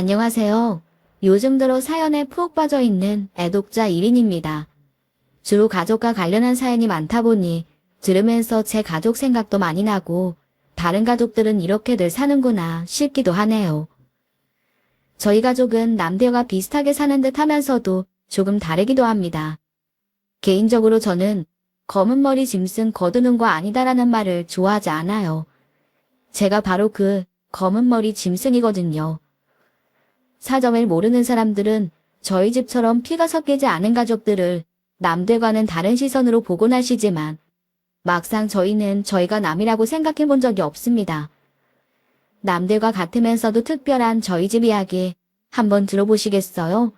안녕하세요. 요즘 들어 사연에 푹 빠져 있는 애독자 1인입니다. 주로 가족과 관련한 사연이 많다 보니 들으면서 제 가족 생각도 많이 나고 다른 가족들은 이렇게들 사는구나 싶기도 하네요. 저희 가족은 남들과 비슷하게 사는 듯 하면서도 조금 다르기도 합니다. 개인적으로 저는 검은 머리 짐승 거두는 거 아니다라는 말을 좋아하지 않아요. 제가 바로 그 검은 머리 짐승이거든요. 사정을 모르는 사람들은 저희 집처럼 피가 섞이지 않은 가족들을 남들과는 다른 시선으로 보곤 하시지만 막상 저희는 저희가 남이라고 생각해 본 적이 없습니다. 남들과 같으면서도 특별한 저희 집 이야기 한번 들어보시겠어요?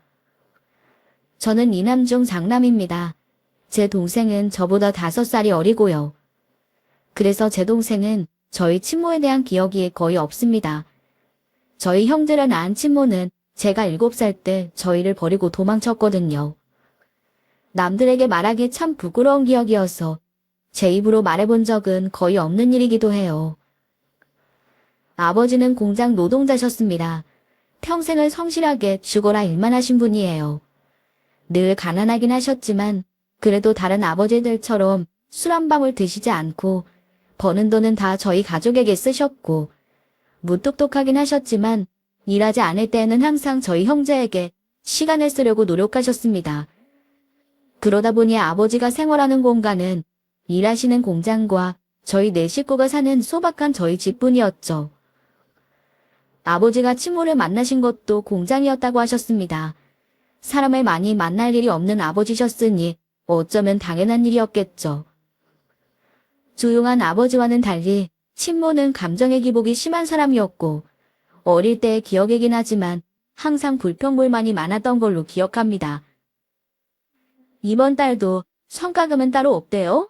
저는 이남 중 장남입니다. 제 동생은 저보다 5살이 어리고요. 그래서 제 동생은 저희 친모에 대한 기억이 거의 없습니다. 저희 형들을 낳은 친모는 제가 7살 때 저희를 버리고 도망쳤거든요. 남들에게 말하기 참 부끄러운 기억이어서 제 입으로 말해본 적은 거의 없는 일이기도 해요. 아버지는 공장 노동자셨습니다. 평생을 성실하게 죽어라 일만 하신 분이에요. 늘 가난하긴 하셨지만 그래도 다른 아버지들처럼 술 한 방울 드시지 않고 버는 돈은 다 저희 가족에게 쓰셨고 무뚝뚝하긴 하셨지만 일하지 않을 때에는 항상 저희 형제에게 시간을 쓰려고 노력하셨습니다. 그러다 보니 아버지가 생활하는 공간은 일하시는 공장과 저희 4식구가 사는 소박한 저희 집뿐이었죠. 아버지가 친모를 만나신 것도 공장이었다고 하셨습니다. 사람을 많이 만날 일이 없는 아버지셨으니 어쩌면 당연한 일이었겠죠. 조용한 아버지와는 달리 친모는 감정의 기복이 심한 사람이었고 어릴 때의 기억이긴 하지만 항상 불평불만이 많았던 걸로 기억합니다. 이번 달도 성과금은 따로 없대요?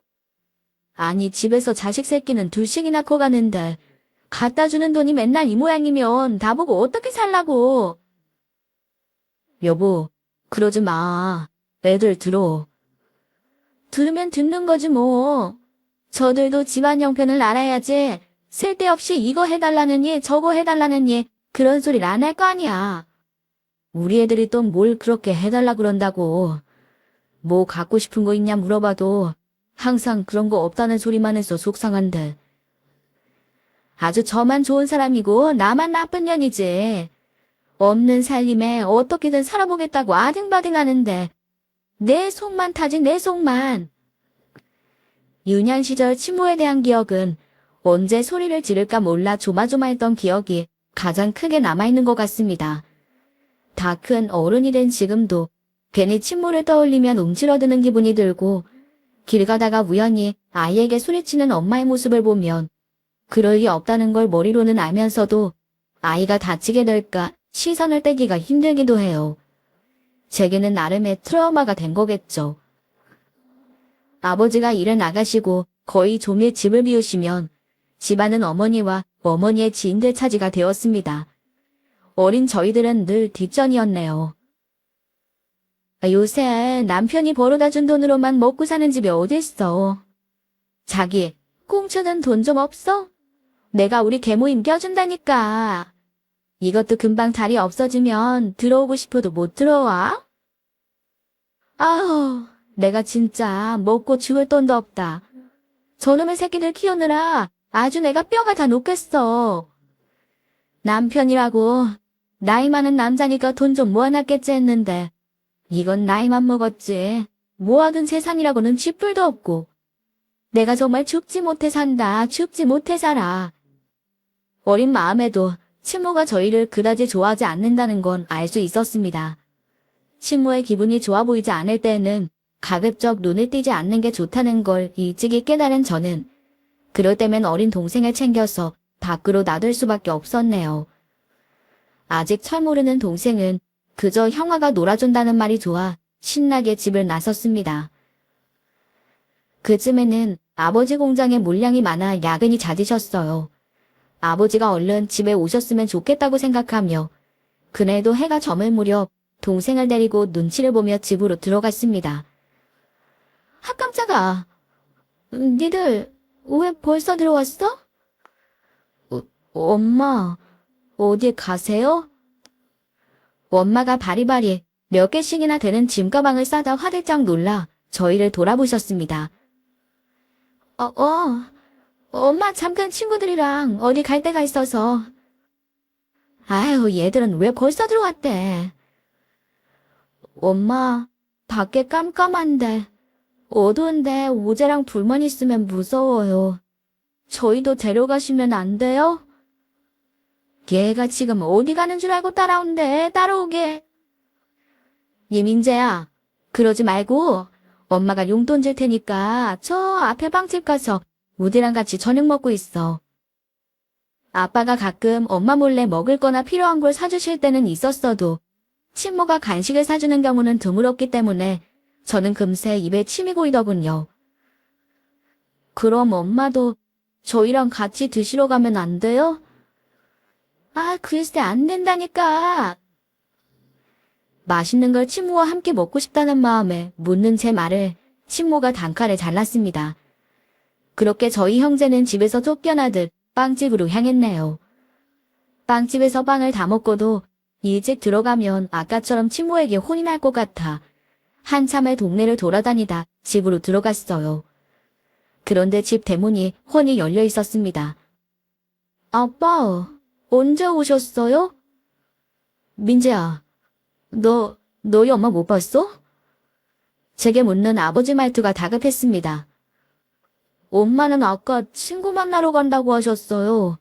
아니 집에서 자식 새끼는 2씩이나 커가는데 갖다 주는 돈이 맨날 이 모양이면 나보고 어떻게 살라고. 여보, 그러지 마. 애들 들어. 들으면 듣는 거지 뭐. 저들도 집안 형편을 알아야지. 쓸데없이 이거 해달라느니 저거 해달라느니 그런 소리를 안 할 거 아니야. 우리 애들이 또 뭘 그렇게 해달라 그런다고. 뭐 갖고 싶은 거 있냐 물어봐도 항상 그런 거 없다는 소리만 해서 속상한데. 아주 저만 좋은 사람이고 나만 나쁜 년이지. 없는 살림에 어떻게든 살아보겠다고 아등바등하는데 내 속만 타지 내 속만. 유년 시절 친모에 대한 기억은 언제 소리를 지를까 몰라 조마조마했던 기억이 가장 크게 남아있는 것 같습니다. 다 큰 어른이 된 지금도 괜히 친모를 떠올리면 움츠러드는 기분이 들고 길 가다가 우연히 아이에게 소리치는 엄마의 모습을 보면 그럴 리 없다는 걸 머리로는 알면서도 아이가 다치게 될까 시선을 떼기가 힘들기도 해요. 제게는 나름의 트라우마가 된 거겠죠. 아버지가 일을 나가시고 거의 종일 집을 비우시면 집안은 어머니와 어머니의 지인들 차지가 되었습니다. 어린 저희들은 늘 뒷전이었네요. 요새 남편이 벌어다 준 돈으로만 먹고 사는 집이 어딨어. 자기, 꽁쳐는 돈 좀 없어? 내가 우리 계모임 껴준다니까. 이것도 금방 자리 없어지면 들어오고 싶어도 못 들어와? 아우, 내가 진짜 먹고 죽을 돈도 없다. 저놈의 새끼들 키우느라 아주 내가 뼈가 다 녹겠어. 남편이라고 나이 많은 남자니까 돈 좀 모아놨겠지 했는데 이건 나이만 먹었지. 모아둔 재산이라고는 쥐뿔도 없고. 내가 정말 죽지 못해 산다. 죽지 못해 살아. 어린 마음에도 친모가 저희를 그다지 좋아하지 않는다는 건 알 수 있었습니다. 친모의 기분이 좋아 보이지 않을 때에는 가급적 눈에 띄지 않는 게 좋다는 걸 일찍이 깨달은 저는 그럴 때면 어린 동생을 챙겨서 밖으로 놔둘 수밖에 없었네요. 아직 철 모르는 동생은 그저 형아가 놀아준다는 말이 좋아 신나게 집을 나섰습니다. 그쯤에는 아버지 공장에 물량이 많아 야근이 잦으셨어요. 아버지가 얼른 집에 오셨으면 좋겠다고 생각하며 그날도 해가 저물 무렵 동생을 데리고 눈치를 보며 집으로 들어갔습니다. 아 깜짝아. 니들 왜 벌써 들어왔어? 엄마, 어디 가세요? 엄마가 바리바리 몇 개씩이나 되는 짐가방을 싸다 화들짝 놀라 저희를 돌아보셨습니다. 엄마 잠깐 친구들이랑 어디 갈 데가 있어서. 아유, 얘들은 왜 벌써 들어왔대? 엄마, 밖에 깜깜한데, 어두운데 오재랑 불만 있으면 무서워요. 저희도 데려가시면 안 돼요? 얘가 지금 어디 가는 줄 알고 따라온대, 따라오게. 이민재야, 그러지 말고 엄마가 용돈 줄 테니까 저 앞에 빵집 가서 우디랑 같이 저녁 먹고 있어. 아빠가 가끔 엄마 몰래 먹을 거나 필요한 걸 사주실 때는 있었어도 친모가 간식을 사주는 경우는 드물었기 때문에 저는 금세 입에 침이 고이더군요. 그럼 엄마도 저희랑 같이 드시러 가면 안 돼요? 아, 글쎄 안 된다니까. 맛있는 걸 친모와 함께 먹고 싶다는 마음에 묻는 제 말을 친모가 단칼에 잘랐습니다. 그렇게 저희 형제는 집에서 쫓겨나듯 빵집으로 향했네요. 빵집에서 빵을 다 먹고도 일찍 들어가면 아까처럼 친모에게 혼이 날 것 같아 한참을 동네를 돌아다니다 집으로 들어갔어요. 그런데 집 대문이 훤히 열려 있었습니다. 아빠, 언제 오셨어요? 민재야, 너희 엄마 못 봤어? 제게 묻는 아버지 말투가 다급했습니다. 엄마는 아까 친구 만나러 간다고 하셨어요.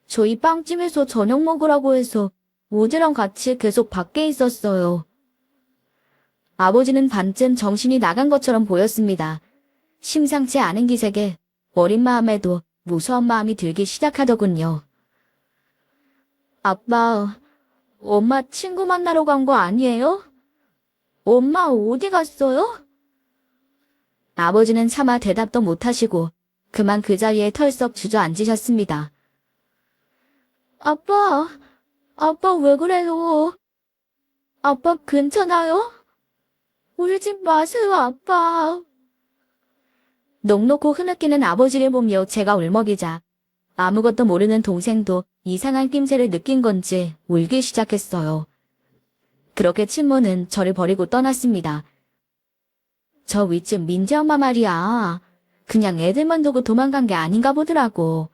저희 빵집에서 저녁 먹으라고 해서 오재랑 같이 계속 밖에 있었어요. 아버지는 반쯤 정신이 나간 것처럼 보였습니다. 심상치 않은 기색에 어린 마음에도 무서운 마음이 들기 시작하더군요. 아빠, 엄마 친구 만나러 간 거 아니에요? 엄마 어디 갔어요? 아버지는 차마 대답도 못하시고 그만 그 자리에 털썩 주저앉으셨습니다. 아빠 왜 그래요? 아빠 괜찮아요? 울지 마세요, 아빠. 넋놓고 흐느끼는 아버지를 보며 제가 울먹이자 아무것도 모르는 동생도 이상한 낌새를 느낀 건지 울기 시작했어요. 그렇게 친모는 저를 버리고 떠났습니다. 저 위층 민재 엄마 말이야. 그냥 애들만 두고 도망간 게 아닌가 보더라고.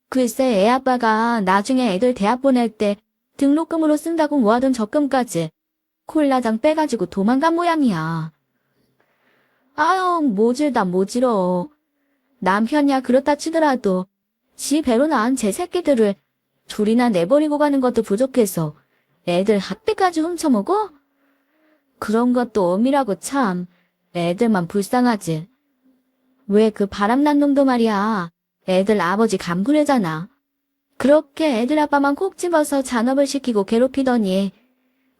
글쎄 애 아빠가 나중에 애들 대학 보낼 때 등록금으로 쓴다고 모아둔 적금까지 콜라장 빼가지고 도망간 모양이야. 아유, 모질다 모질어. 남편이야 그렇다 치더라도 지 배로 낳은 제 새끼들을 둘이나 내버리고 가는 것도 부족해서 애들 학비까지 훔쳐먹어? 그런 것도 엄이라고 참. 애들만 불쌍하지. 왜 그 바람난 놈도 말이야. 애들 아버지 감구래잖아. 그렇게 애들 아빠만 콕 집어서 잔업을 시키고 괴롭히더니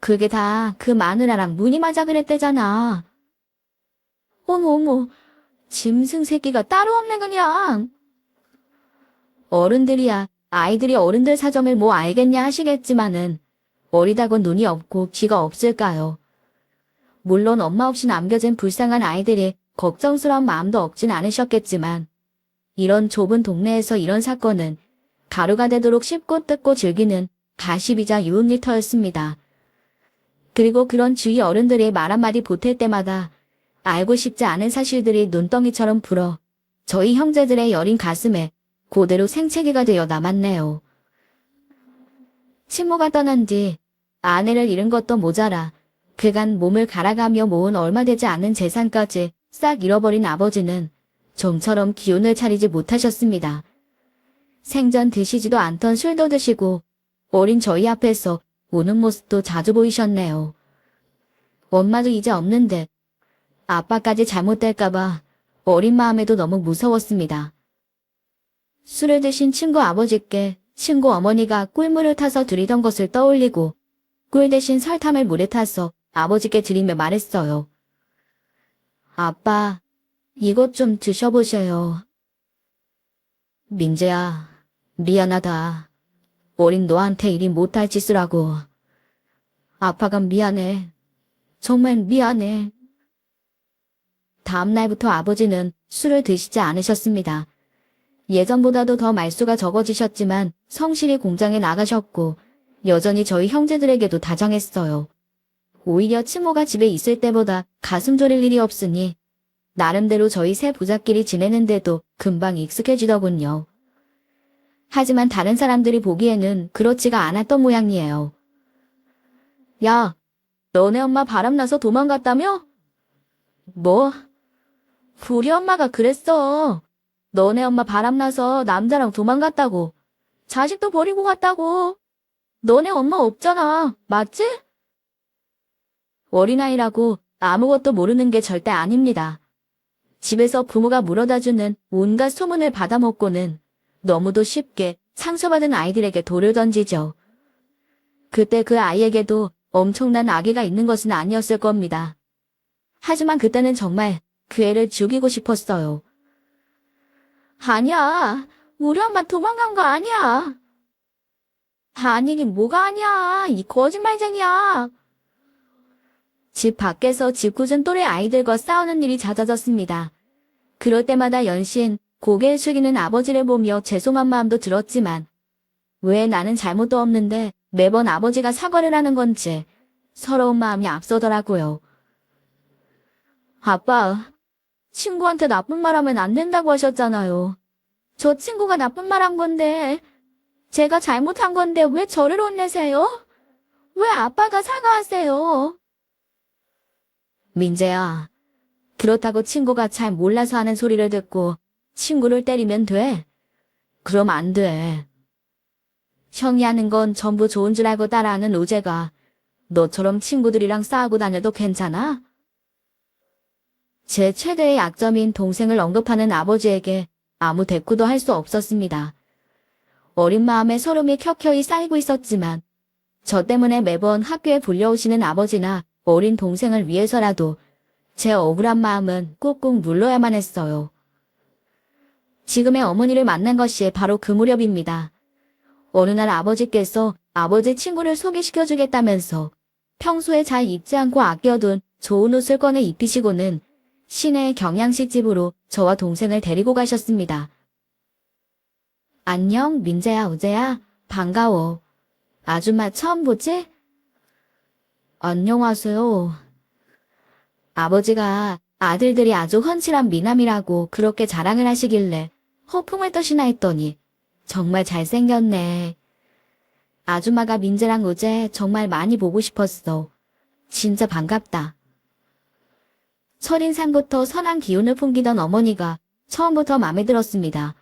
그게 다 그 마누라랑 문이 맞아 그랬대잖아. 어머, 짐승 새끼가 따로 없네 그냥. 어른들이야 아이들이 어른들 사정을 뭐 알겠냐 하시겠지만은 어리다고 눈이 없고 귀가 없을까요? 물론 엄마 없이 남겨진 불쌍한 아이들이 걱정스러운 마음도 없진 않으셨겠지만 이런 좁은 동네에서 이런 사건은 가루가 되도록 씹고 뜯고 즐기는 가십이자 유흥일터였습니다. 그리고 그런 주위 어른들이 말 한마디 보탤 때마다 알고 싶지 않은 사실들이 눈덩이처럼 불어 저희 형제들의 여린 가슴에 그대로 생채기가 되어 남았네요. 친모가 떠난 뒤 아내를 잃은 것도 모자라 그간 몸을 갈아가며 모은 얼마 되지 않은 재산까지 싹 잃어버린 아버지는 좀처럼 기운을 차리지 못하셨습니다. 생전 드시지도 않던 술도 드시고 어린 저희 앞에서 우는 모습도 자주 보이셨네요. 엄마도 이제 없는데 아빠까지 잘못될까봐 어린 마음에도 너무 무서웠습니다. 술을 드신 친구 아버지께 친구 어머니가 꿀물을 타서 드리던 것을 떠올리고 꿀 대신 설탕을 물에 타서 아버지께 드리며 말했어요. 아빠, 이것 좀 드셔보세요. 민재야, 미안하다. 어린 너한테 이리 못할 짓을 하고. 아빠가 미안해. 정말 미안해. 다음 날부터 아버지는 술을 드시지 않으셨습니다. 예전보다도 더 말수가 적어지셨지만 성실히 공장에 나가셨고 여전히 저희 형제들에게도 다정했어요. 오히려 친모가 집에 있을 때보다 가슴 졸일 일이 없으니 나름대로 저희 세 부자끼리 지내는데도 금방 익숙해지더군요. 하지만 다른 사람들이 보기에는 그렇지가 않았던 모양이에요. 야, 너네 엄마 바람나서 도망갔다며? 뭐? 우리 엄마가 그랬어. 너네 엄마 바람나서 남자랑 도망갔다고. 자식도 버리고 갔다고. 너네 엄마 없잖아. 맞지? 어린아이라고 아무것도 모르는 게 절대 아닙니다. 집에서 부모가 물어다주는 온갖 소문을 받아먹고는 너무도 쉽게 상처받은 아이들에게 돌을 던지죠. 그때 그 아이에게도 엄청난 악의가 있는 것은 아니었을 겁니다. 하지만 그때는 정말 그 애를 죽이고 싶었어요. 아니야. 우리 엄마 도망간 거 아니야. 아니긴 뭐가 아니야. 이 거짓말쟁이야. 집 밖에서 짓궂은 또래 아이들과 싸우는 일이 잦아졌습니다. 그럴 때마다 연신 고개를 숙이는 아버지를 보며 죄송한 마음도 들었지만 왜 나는 잘못도 없는데 매번 아버지가 사과를 하는 건지 서러운 마음이 앞서더라고요. 아빠, 친구한테 나쁜 말 하면 안 된다고 하셨잖아요. 저 친구가 나쁜 말 한 건데, 제가 잘못한 건데 왜 저를 혼내세요? 왜 아빠가 사과하세요? 민재야, 그렇다고 친구가 잘 몰라서 하는 소리를 듣고 친구를 때리면 돼? 그럼 안 돼. 형이 하는 건 전부 좋은 줄 알고 따라하는 우재가 너처럼 친구들이랑 싸우고 다녀도 괜찮아? 제 최대의 약점인 동생을 언급하는 아버지에게 아무 대꾸도 할 수 없었습니다. 어린 마음에 서름이 켜켜이 쌓이고 있었지만 저 때문에 매번 학교에 불려오시는 아버지나 어린 동생을 위해서라도 제 억울한 마음은 꾹꾹 눌러야만 했어요. 지금의 어머니를 만난 것이 바로 그 무렵입니다. 어느 날 아버지께서 아버지 친구를 소개시켜주겠다면서 평소에 잘 입지 않고 아껴둔 좋은 옷을 꺼내 입히시고는 시내의 경양식집으로 저와 동생을 데리고 가셨습니다. 안녕, 민재야, 우재야. 반가워. 아줌마 처음 보지? 안녕하세요. 아버지가 아들들이 아주 헌칠한 미남이라고 그렇게 자랑을 하시길래 허풍을 떠시나 했더니 정말 잘생겼네. 아줌마가 민재랑 우재 정말 많이 보고 싶었어. 진짜 반갑다. 첫인상부터 선한 기운을 풍기던 어머니가 처음부터 마음에 들었습니다.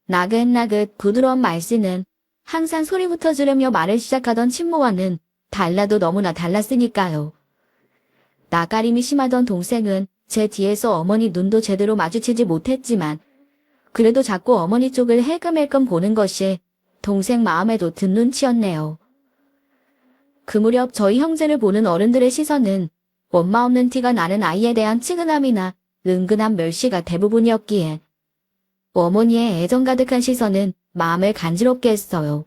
나긋나긋 부드러운 말씨는 항상 소리부터 지르며 말을 시작하던 친모와는 달라도 너무나 달랐으니까요. 낯가림이 심하던 동생은 제 뒤에서 어머니 눈도 제대로 마주치지 못했지만 그래도 자꾸 어머니 쪽을 헬끔헬끔 보는 것이 동생 마음에도 든 눈치였네요. 그 무렵 저희 형제를 보는 어른들의 시선은 엄마 없는 티가 나는 아이에 대한 치근함이나 은근한 멸시가 대부분이었기에 어머니의 애정 가득한 시선은 마음을 간지럽게 했어요.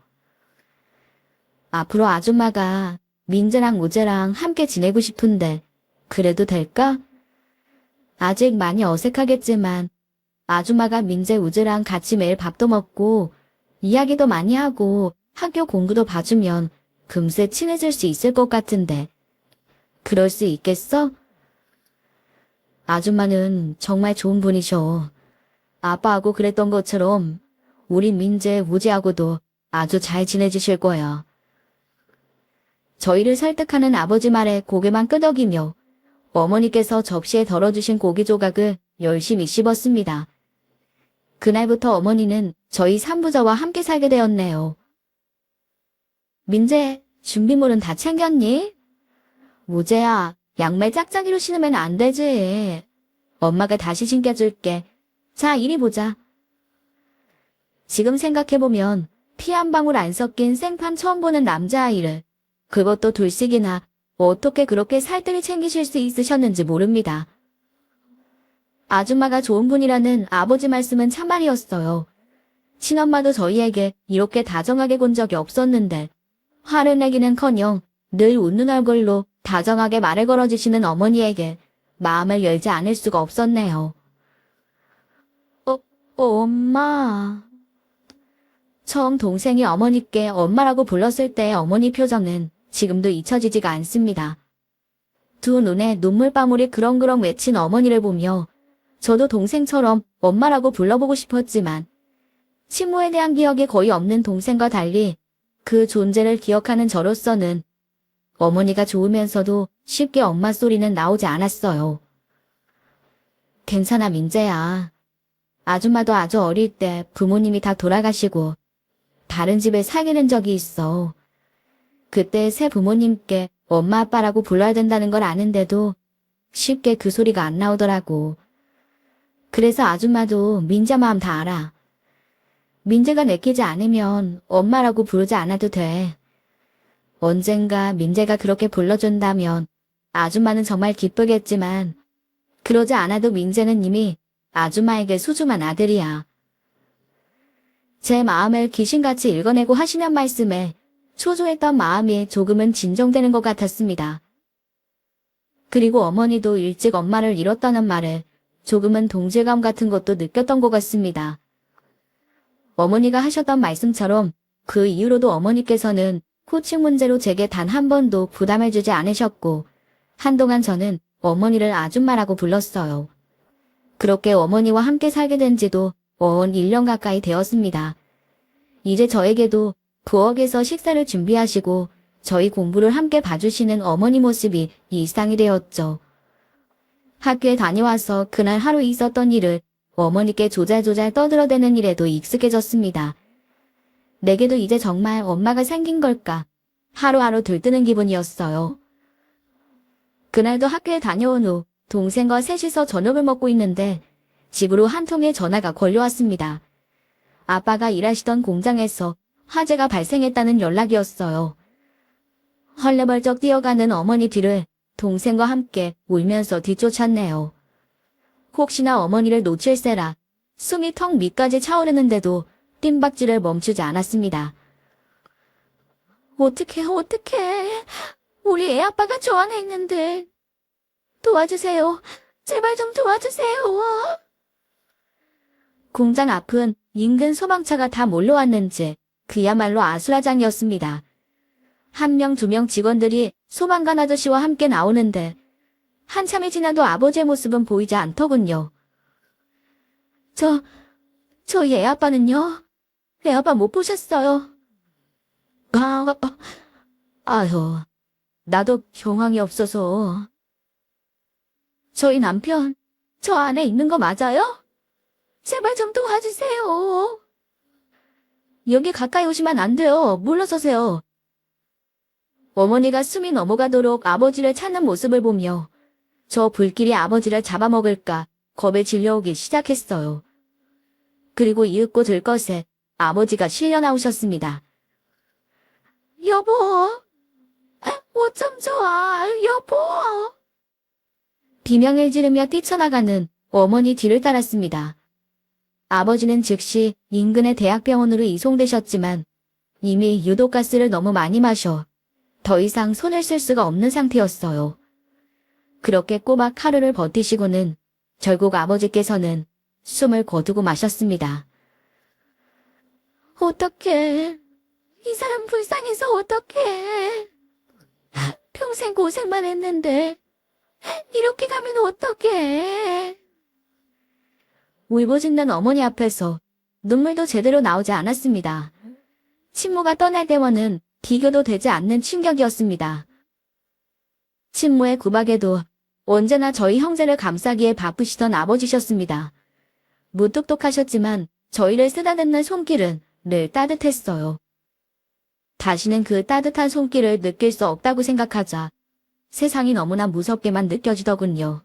앞으로 아줌마가 민재랑 우재랑 함께 지내고 싶은데 그래도 될까? 아직 많이 어색하겠지만 아줌마가 민재 우재랑 같이 매일 밥도 먹고 이야기도 많이 하고 학교 공부도 봐주면 금세 친해질 수 있을 것 같은데 그럴 수 있겠어? 아줌마는 정말 좋은 분이셔. 아빠하고 그랬던 것처럼 우리 민재, 우재하고도 아주 잘 지내주실 거야. 저희를 설득하는 아버지 말에 고개만 끄덕이며 어머니께서 접시에 덜어주신 고기 조각을 열심히 씹었습니다. 그날부터 어머니는 저희 삼부자와 함께 살게 되었네요. 민재, 준비물은 다 챙겼니? 우재야, 양말 짝짝이로 신으면 안 되지. 엄마가 다시 신겨줄게. 자, 이리 보자. 지금 생각해보면 피 한 방울 안 섞인 생판 처음 보는 남자아이를 그것도 둘씩이나 어떻게 그렇게 살뜰히 챙기실 수 있으셨는지 모릅니다. 아줌마가 좋은 분이라는 아버지 말씀은 참말이었어요. 친엄마도 저희에게 이렇게 다정하게 군 적이 없었는데 화를 내기는커녕 늘 웃는 얼굴로 다정하게 말을 걸어주시는 어머니에게 마음을 열지 않을 수가 없었네요. 엄마. 처음 동생이 어머니께 엄마라고 불렀을 때의 어머니 표정은 지금도 잊혀지지가 않습니다. 두 눈에 눈물방울이 그렁그렁 맺힌 어머니를 보며 저도 동생처럼 엄마라고 불러보고 싶었지만 친모에 대한 기억이 거의 없는 동생과 달리 그 존재를 기억하는 저로서는 어머니가 좋으면서도 쉽게 엄마 소리는 나오지 않았어요. 괜찮아, 민재야. 아줌마도 아주 어릴 때 부모님이 다 돌아가시고 다른 집에 살게 된 적이 있어. 그때 새 부모님께 엄마 아빠라고 불러야 된다는 걸 아는데도 쉽게 그 소리가 안 나오더라고. 그래서 아줌마도 민재 마음 다 알아. 민재가 내키지 않으면 엄마라고 부르지 않아도 돼. 언젠가 민재가 그렇게 불러준다면 아줌마는 정말 기쁘겠지만 그러지 않아도 민재는 이미 아줌마에게 소중한 아들이야. 제 마음을 귀신같이 읽어내고 하시는 말씀에 초조했던 마음이 조금은 진정되는 것 같았습니다. 그리고 어머니도 일찍 엄마를 잃었다는 말에 조금은 동질감 같은 것도 느꼈던 것 같습니다. 어머니가 하셨던 말씀처럼 그 이후로도 어머니께서는 호칭 문제로 제게 단 한 번도 부담을 주지 않으셨고 한동안 저는 어머니를 아줌마라고 불렀어요. 그렇게 어머니와 함께 살게 된 지도 1년 가까이 되었습니다. 이제 저에게도 부엌에서 식사를 준비하시고 저희 공부를 함께 봐주시는 어머니 모습이 일상이 되었죠. 학교에 다녀와서 그날 하루 있었던 일을 어머니께 조잘조잘 떠들어대는 일에도 익숙해졌습니다. 내게도 이제 정말 엄마가 생긴 걸까 하루하루 들뜨는 기분이었어요. 그날도 학교에 다녀온 후 동생과 셋이서 저녁을 먹고 있는데 집으로 한 통의 전화가 걸려왔습니다. 아빠가 일하시던 공장에서 화재가 발생했다는 연락이었어요. 헐레벌떡 뛰어가는 어머니 뒤를 동생과 함께 울면서 뒤쫓았네요. 혹시나 어머니를 놓칠세라 숨이 턱 밑까지 차오르는데도 뜀박질을 멈추지 않았습니다. 어떡해. 우리 애 아빠가 저 안에 있는데. 도와주세요. 제발 좀 도와주세요. 공장 앞은 인근 소방차가 다 몰려왔는지 그야말로 아수라장이었습니다. 1명, 2명 직원들이 소방관 아저씨와 함께 나오는데 한참이 지나도 아버지의 모습은 보이지 않더군요. 저희 애 아빠는요? 애 아빠 못 보셨어요? 아휴, 나도 경황이 없어서. 저희 남편, 저 안에 있는 거 맞아요? 제발 좀 도와주세요. 여기 가까이 오시면 안 돼요. 물러서세요. 어머니가 숨이 넘어가도록 아버지를 찾는 모습을 보며 저 불길이 아버지를 잡아먹을까 겁에 질려오기 시작했어요. 그리고 이윽고 들것에 아버지가 실려 나오셨습니다. 여보, 옷 좀 줘, 여보. 비명을 지르며 뛰쳐나가는 어머니 뒤를 따랐습니다. 아버지는 즉시 인근의 대학병원으로 이송되셨지만 이미 유독가스를 너무 많이 마셔 더 이상 손을 쓸 수가 없는 상태였어요. 그렇게 꼬박 하루를 버티시고는 결국 아버지께서는 숨을 거두고 마셨습니다. 어떡해. 이 사람 불쌍해서 어떡해. 평생 고생만 했는데 이렇게 가면 어떡해. 울부짖는 어머니 앞에서 눈물도 제대로 나오지 않았습니다. 친모가 떠날 때와는 비교도 되지 않는 충격이었습니다. 친모의 구박에도 언제나 저희 형제를 감싸기에 바쁘시던 아버지셨습니다. 무뚝뚝하셨지만 저희를 쓰다듬는 손길은 늘 따뜻했어요. 다시는 그 따뜻한 손길을 느낄 수 없다고 생각하자 세상이 너무나 무섭게만 느껴지더군요.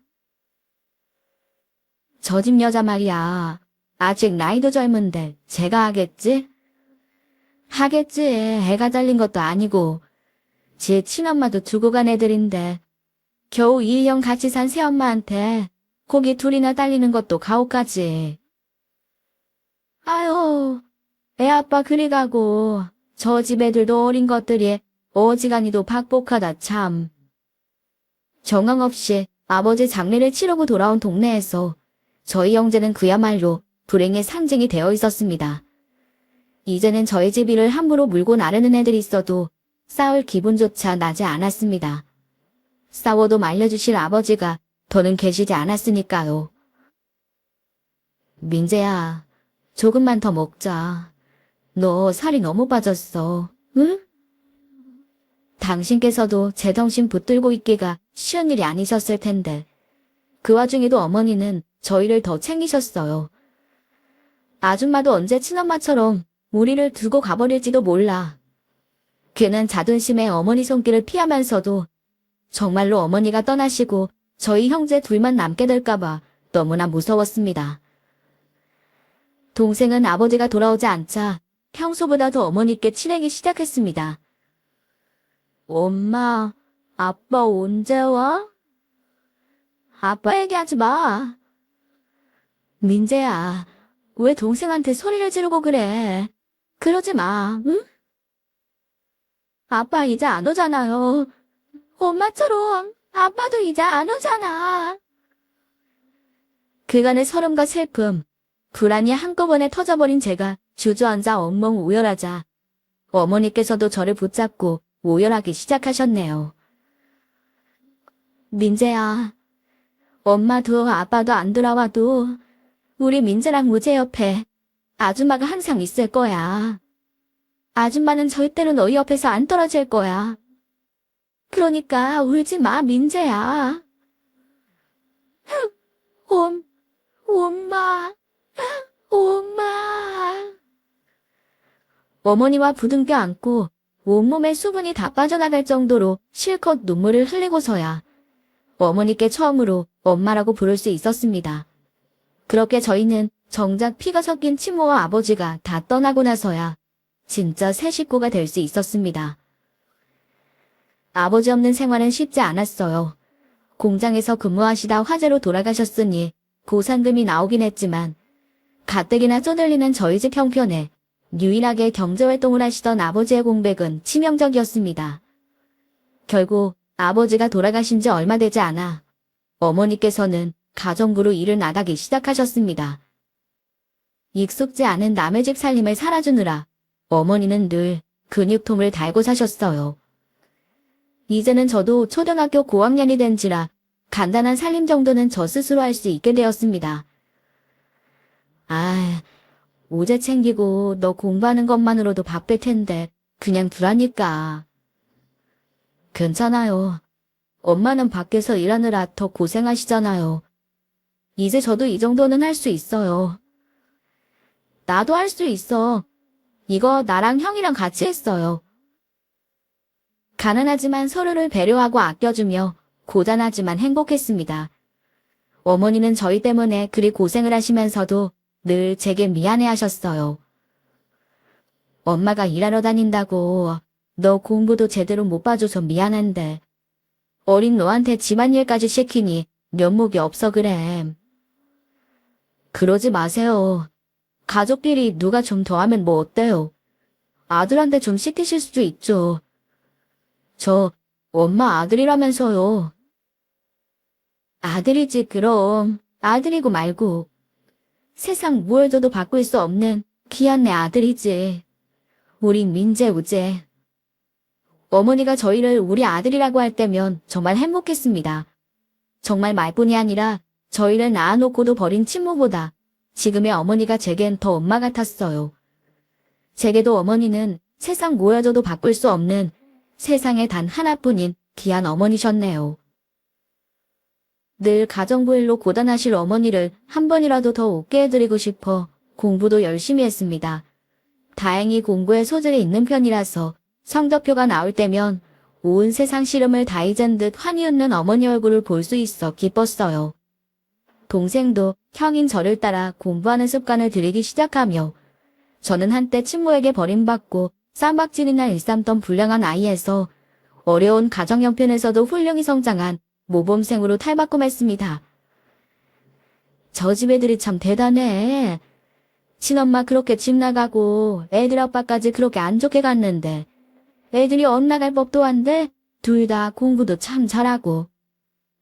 저 집 여자 말이야. 아직 나이도 젊은데 제가 하겠지? 하겠지. 애가 달린 것도 아니고 제 친엄마도 두고 간 애들인데 겨우 2년 같이 산 새엄마한테 고기 둘이나 딸리는 것도 가오까지. 아유, 애 아빠 그리 가고 저 집 애들도 어린 것들이 어지간히도 박복하다 참. 정황 없이 아버지 장례를 치르고 돌아온 동네에서 저희 형제는 그야말로 불행의 상징이 되어 있었습니다. 이제는 저희 집 일을 함부로 물고 나르는 애들이 있어도 싸울 기분조차 나지 않았습니다. 싸워도 말려주실 아버지가 더는 계시지 않았으니까요. 민재야, 조금만 더 먹자. 너 살이 너무 빠졌어. 응? 당신께서도 제정신 붙들고 있기가 쉬운 일이 아니셨을 텐데. 그 와중에도 어머니는 저희를 더 챙기셨어요. 아줌마도 언제 친엄마처럼 우리를 두고 가버릴지도 몰라. 괜한 자존심에 어머니 손길을 피하면서도 정말로 어머니가 떠나시고 저희 형제 둘만 남게 될까봐 너무나 무서웠습니다. 동생은 아버지가 돌아오지 않자 평소보다 더 어머니께 치내기 시작했습니다. 엄마, 아빠 언제 와? 아빠 얘기하지 마. 민재야, 왜 동생한테 소리를 지르고 그래? 그러지 마, 응? 아빠 이제 안 오잖아요. 엄마처럼 아빠도 이제 안 오잖아. 그간의 서름과 슬픔, 불안이 한꺼번에 터져버린 제가 주저앉아 엉엉 오열하자 어머니께서도 저를 붙잡고 오열하기 시작하셨네요. 민재야, 엄마도 아빠도 안 돌아와도 우리 민재랑 우재 옆에 아줌마가 항상 있을 거야. 아줌마는 절대로 너희 옆에서 안 떨어질 거야. 그러니까 울지 마, 민재야. 엄마, 엄마. 어머니와 부둥켜 안고 온몸에 수분이 다 빠져나갈 정도로 실컷 눈물을 흘리고서야 어머니께 처음으로 엄마라고 부를 수 있었습니다. 그렇게 저희는 정작 피가 섞인 친모와 아버지가 다 떠나고 나서야 진짜 새 식구가 될 수 있었습니다. 아버지 없는 생활은 쉽지 않았어요. 공장에서 근무하시다 화재로 돌아가셨으니 보상금이 나오긴 했지만 가뜩이나 쪼들리는 저희 집 형편에 유일하게 경제활동을 하시던 아버지의 공백은 치명적이었습니다. 결국 아버지가 돌아가신 지 얼마 되지 않아 어머니께서는 가정부로 일을 나가기 시작하셨습니다. 익숙지 않은 남의 집 살림을 살아주느라 어머니는 늘 근육통을 달고 사셨어요. 이제는 저도 초등학교 고학년이 된지라 간단한 살림 정도는 저 스스로 할 수 있게 되었습니다. 우재 챙기고 너 공부하는 것만으로도 바쁠 텐데 그냥 두라니까. 괜찮아요. 엄마는 밖에서 일하느라 더 고생하시잖아요. 이제 저도 이 정도는 할 수 있어요. 나도 할 수 있어. 이거 나랑 형이랑 같이 했어요. 가난하지만 서로를 배려하고 아껴주며 고단하지만 행복했습니다. 어머니는 저희 때문에 그리 고생을 하시면서도 늘 제게 미안해하셨어요. 엄마가 일하러 다닌다고 너 공부도 제대로 못 봐줘서 미안한데 어린 너한테 집안일까지 시키니 면목이 없어 그래. 그러지 마세요. 가족끼리 누가 좀 더 하면 뭐 어때요? 아들한테 좀 시키실 수도 있죠. 저 엄마 아들이라면서요. 아들이지 그럼. 아들이고 말고. 세상 무얼 줘도 바꿀 수 없는 귀한 내 아들이지. 우리 민재 우재. 어머니가 저희를 우리 아들이라고 할 때면 정말 행복했습니다. 정말 말뿐이 아니라 저희를 낳아놓고도 버린 친모보다 지금의 어머니가 제겐 더 엄마 같았어요. 제게도 어머니는 세상 모여줘도 바꿀 수 없는 세상에 단 하나뿐인 귀한 어머니셨네요. 늘 가정부 일로 고단하실 어머니를 한 번이라도 더 웃게 해드리고 싶어 공부도 열심히 했습니다. 다행히 공부에 소질이 있는 편이라서 성적표가 나올 때면 온 세상 시름을 다 잊은 듯 환히 웃는 어머니 얼굴을 볼 수 있어 기뻤어요. 동생도 형인 저를 따라 공부하는 습관을 들이기 시작하며 저는 한때 친모에게 버림받고 쌈박질이나 일삼던 불량한 아이에서 어려운 가정 형편에서도 훌륭히 성장한 모범생으로 탈바꿈했습니다. 저 집 애들이 참 대단해. 친엄마 그렇게 집 나가고 애들 아빠까지 그렇게 안 좋게 갔는데 애들이 엇나갈 법도 한데 둘 다 공부도 참 잘하고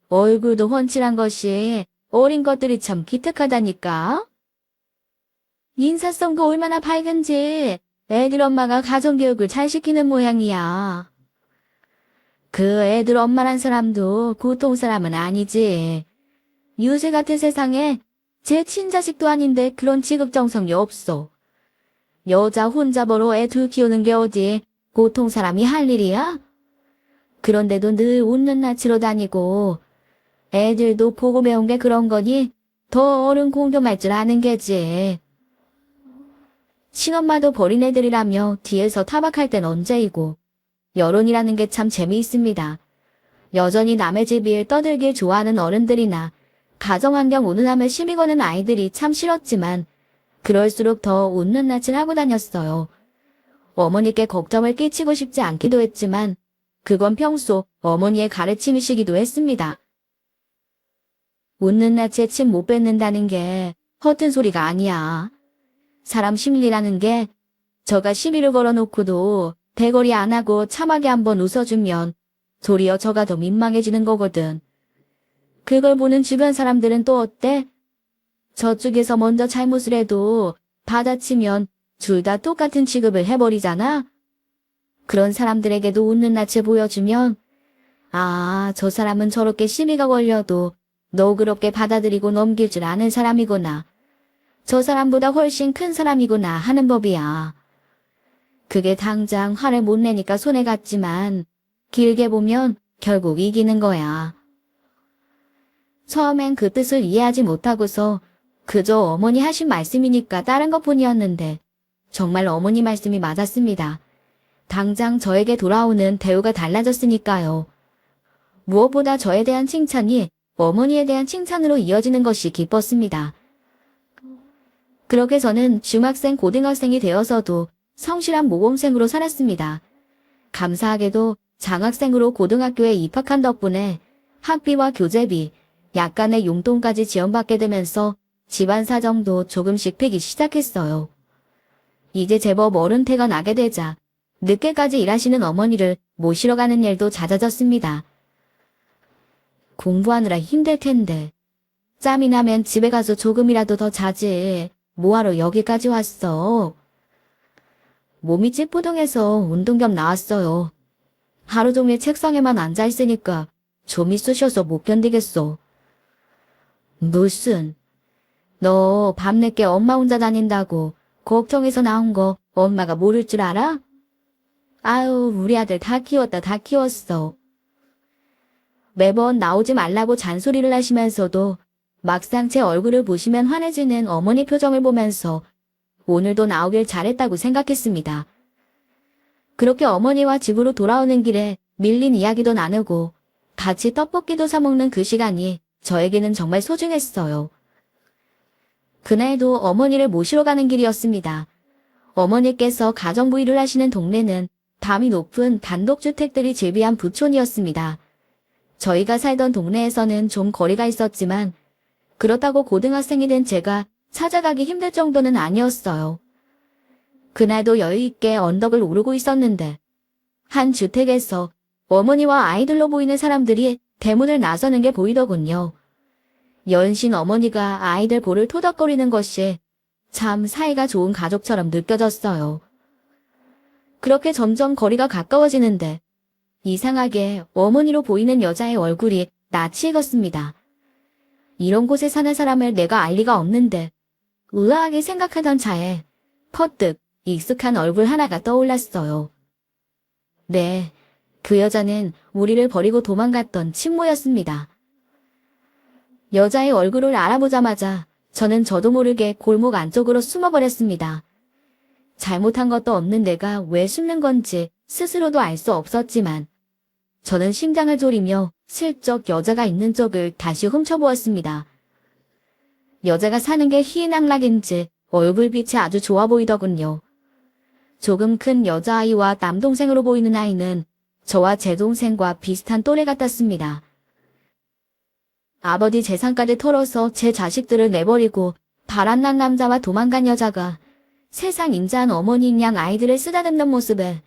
얼굴도 훤칠한 것이 어린 것들이 참 기특하다니까. 인사성도 얼마나 밝은지 애들 엄마가 가정교육을 잘 시키는 모양이야. 그 애들 엄마란 사람도 보통 사람은 아니지. 요새 같은 세상에 제 친자식도 아닌데 그런 지극정성이 없어. 여자 혼자 벌어 애 둘 키우는 게 어디 보통 사람이 할 일이야? 그런데도 늘 웃는 낯으로 다니고 애들도 보고 배운 게 그런 거니 더 어른 공경할 줄 아는 게지. 친엄마도 버린 애들이라며 뒤에서 타박할 땐 언제이고. 여론이라는 게 참 재미있습니다. 여전히 남의 집 일 떠들길 좋아하는 어른들이나 가정환경 운운하며 시비 거는 아이들이 참 싫었지만 그럴수록 더 웃는 낯을 하고 다녔어요. 어머니께 걱정을 끼치고 싶지 않기도 했지만 그건 평소 어머니의 가르침이시기도 했습니다. 웃는 낯에 침 못 뱉는다는 게 허튼 소리가 아니야. 사람 심리라는 게 저가 시비를 걸어놓고도 대거리 안 하고 참하게 한번 웃어주면 도리어 저가 더 민망해지는 거거든. 그걸 보는 주변 사람들은 또 어때? 저쪽에서 먼저 잘못을 해도 받아치면 둘 다 똑같은 취급을 해버리잖아? 그런 사람들에게도 웃는 낯을 보여주면 아, 저 사람은 저렇게 시비가 걸려도 너그럽게 받아들이고 넘길 줄 아는 사람이구나. 저 사람보다 훨씬 큰 사람이구나 하는 법이야. 그게 당장 화를 못 내니까 손해 갔지만 길게 보면 결국 이기는 거야. 처음엔 그 뜻을 이해하지 못하고서 그저 어머니 하신 말씀이니까 다른 것뿐이었는데 정말 어머니 말씀이 맞았습니다. 당장 저에게 돌아오는 대우가 달라졌으니까요. 무엇보다 저에 대한 칭찬이 어머니에 대한 칭찬으로 이어지는 것이 기뻤습니다. 그렇게 저는 중학생 고등학생이 되어서도 성실한 모범생으로 살았습니다. 감사하게도 장학생으로 고등학교에 입학한 덕분에 학비와 교재비, 약간의 용돈까지 지원받게 되면서 집안 사정도 조금씩 패기 시작했어요. 이제 제법 어른 태가 나게 되자 늦게까지 일하시는 어머니를 모시러 가는 일도 잦아졌습니다. 공부하느라 힘들 텐데 짬이 나면 집에 가서 조금이라도 더 자지. 뭐하러 여기까지 왔어? 몸이 찌뿌둥해서 운동 겸 나왔어요. 하루 종일 책상에만 앉아있으니까 좀이 쑤셔서 못 견디겠어. 무슨? 너 밤늦게 엄마 혼자 다닌다고 걱정해서 나온 거 엄마가 모를 줄 알아? 아유, 우리 아들 다 키웠다 다 키웠어. 매번 나오지 말라고 잔소리를 하시면서도 막상 제 얼굴을 보시면 환해지는 어머니 표정을 보면서 오늘도 나오길 잘했다고 생각했습니다. 그렇게 어머니와 집으로 돌아오는 길에 밀린 이야기도 나누고 같이 떡볶이도 사 먹는 그 시간이 저에게는 정말 소중했어요. 그날도 어머니를 모시러 가는 길이었습니다. 어머니께서 가정부 일을 하시는 동네는 담이 높은 단독주택들이 즐비한 부촌이었습니다. 저희가 살던 동네에서는 좀 거리가 있었지만 그렇다고 고등학생이 된 제가 찾아가기 힘들 정도는 아니었어요. 그날도 여유있게 언덕을 오르고 있었는데 한 주택에서 어머니와 아이들로 보이는 사람들이 대문을 나서는 게 보이더군요. 연신 어머니가 아이들 볼을 토닥거리는 것이 참 사이가 좋은 가족처럼 느껴졌어요. 그렇게 점점 거리가 가까워지는데 이상하게 어머니로 보이는 여자의 얼굴이 낯이 익었습니다. 이런 곳에 사는 사람을 내가 알 리가 없는데 의아하게 생각하던 차에 퍼뜩 익숙한 얼굴 하나가 떠올랐어요. 네, 그 여자는 우리를 버리고 도망갔던 친모였습니다. 여자의 얼굴을 알아보자마자 저는 저도 모르게 골목 안쪽으로 숨어버렸습니다. 잘못한 것도 없는 내가 왜 숨는 건지 스스로도 알 수 없었지만 저는 심장을 졸이며 슬쩍 여자가 있는 쪽을 다시 훔쳐보았습니다. 여자가 사는 게 희낙락인지 얼굴빛이 아주 좋아 보이더군요. 조금 큰 여자아이와 남동생으로 보이는 아이는 저와 제 동생과 비슷한 또래 같았습니다. 아버지 재산까지 털어서 제 자식들을 내버리고 바람난 남자와 도망간 여자가 세상 인자한 어머니인 양 아이들을 쓰다듬는 모습에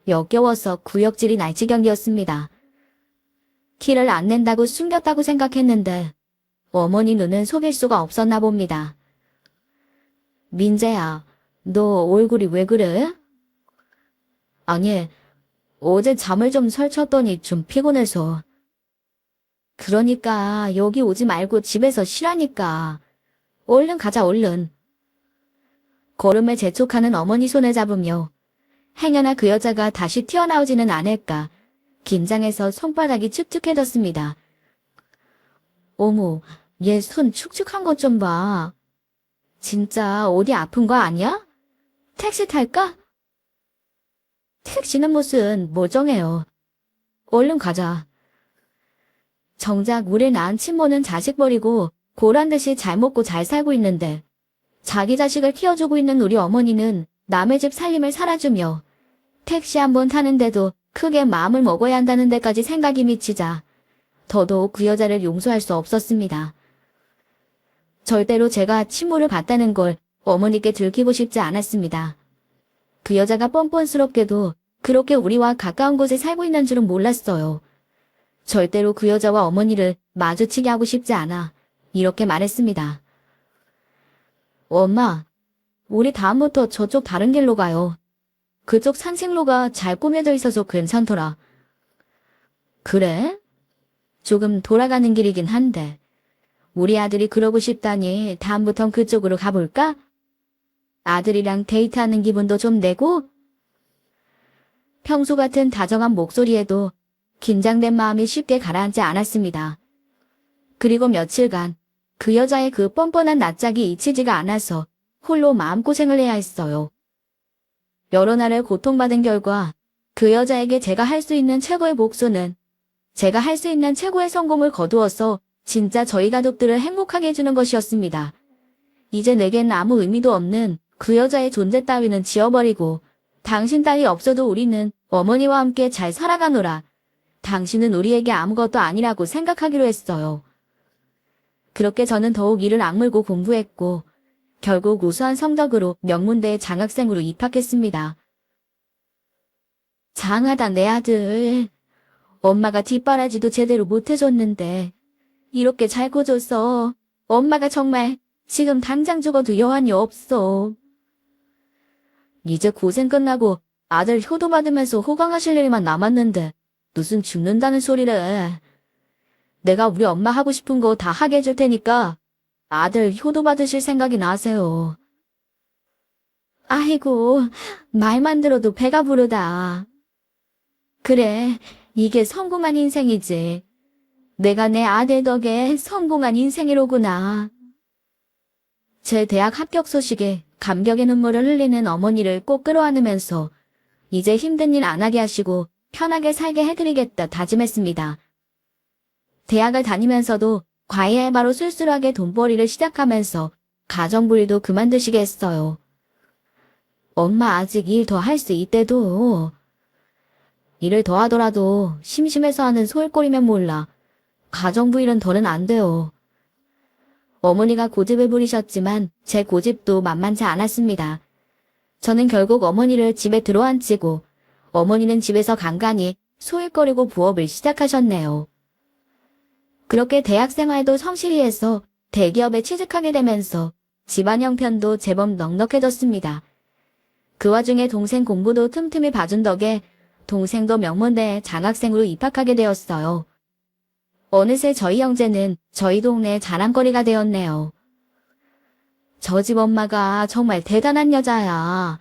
역겨워서 구역질이 날 지경이었습니다. 키를 안 낸다고 숨겼다고 생각했는데 어머니 눈은 속일 수가 없었나 봅니다. 민재야, 너 얼굴이 왜 그래? 아니, 어제 잠을 좀 설쳤더니 좀 피곤해서. 그러니까 여기 오지 말고 집에서 쉬라니까. 얼른 가자 얼른. 걸음을 재촉하는 어머니 손을 잡으며 행여나 그 여자가 다시 튀어나오지는 않을까 긴장해서 손바닥이 축축해졌습니다. 어머, 얘 손 축축한 것 좀 봐. 진짜 어디 아픈 거 아니야? 택시 탈까? 택시는 무슨 멀쩡해요. 얼른 가자. 정작 우리 낳은 친모는 자식 버리고 고란듯이 잘 먹고 잘 살고 있는데 자기 자식을 키워주고 있는 우리 어머니는 남의 집 살림을 살아주며 택시 한 번 타는데도 크게 마음을 먹어야 한다는 데까지 생각이 미치자 더더욱 그 여자를 용서할 수 없었습니다. 절대로 제가 친모를 봤다는 걸 어머니께 들키고 싶지 않았습니다. 그 여자가 뻔뻔스럽게도 그렇게 우리와 가까운 곳에 살고 있는 줄은 몰랐어요. 절대로 그 여자와 어머니를 마주치게 하고 싶지 않아 이렇게 말했습니다. 엄마, 우리 다음부터 저쪽 다른 길로 가요. 그쪽 산책로가 잘 꾸며져 있어서 괜찮더라. 그래? 조금 돌아가는 길이긴 한데 우리 아들이 그러고 싶다니 다음부턴 그쪽으로 가볼까? 아들이랑 데이트하는 기분도 좀 내고? 평소 같은 다정한 목소리에도 긴장된 마음이 쉽게 가라앉지 않았습니다. 그리고 며칠간 그 여자의 그 뻔뻔한 낯짝이 잊히지가 않아서 홀로 마음고생을 해야 했어요. 여러 날을 고통받은 결과 그 여자에게 제가 할 수 있는 최고의 복수는 제가 할 수 있는 최고의 성공을 거두어서 진짜 저희 가족들을 행복하게 해주는 것이었습니다. 이제 내겐 아무 의미도 없는 그 여자의 존재 따위는 지워버리고 당신 따위 없어도 우리는 어머니와 함께 잘 살아가노라. 당신은 우리에게 아무것도 아니라고 생각하기로 했어요. 그렇게 저는 더욱 이를 악물고 공부했고 결국 우수한 성적으로 명문대에 장학생으로 입학했습니다. 장하다 내 아들. 엄마가 뒷바라지도 제대로 못해줬는데 이렇게 잘 커줘서 엄마가 정말 지금 당장 죽어도 여한이 없어. 이제 고생 끝나고 아들 효도받으면서 호강하실 일만 남았는데 무슨 죽는다는 소리를. 내가 우리 엄마 하고 싶은 거 다 하게 해줄 테니까 아들 효도받으실 생각이 나세요. 아이고, 말만 들어도 배가 부르다. 그래, 이게 성공한 인생이지. 내가 내 아들 덕에 성공한 인생이로구나. 제 대학 합격 소식에 감격의 눈물을 흘리는 어머니를 꼭 끌어안으면서 이제 힘든 일 안 하게 하시고 편하게 살게 해드리겠다 다짐했습니다. 대학을 다니면서도 과외 알바로 쓸쓸하게 돈벌이를 시작하면서 가정부일도 그만두시게 했어요. 엄마 아직 일 더 할 수 있대도. 일을 더 하더라도 심심해서 하는 소일거리면 몰라. 가정부 일은 더는 안 돼요. 어머니가 고집을 부리셨지만 제 고집도 만만치 않았습니다. 저는 결국 어머니를 집에 들어앉히고 어머니는 집에서 간간히 소일거리고 부업을 시작하셨네요. 그렇게 대학생활도 성실히 해서 대기업에 취직하게 되면서 집안 형편도 제법 넉넉해졌습니다. 그 와중에 동생 공부도 틈틈이 봐준 덕에 동생도 명문대에 장학생으로 입학하게 되었어요. 어느새 저희 형제는 저희 동네 자랑거리가 되었네요. 저 집 엄마가 정말 대단한 여자야.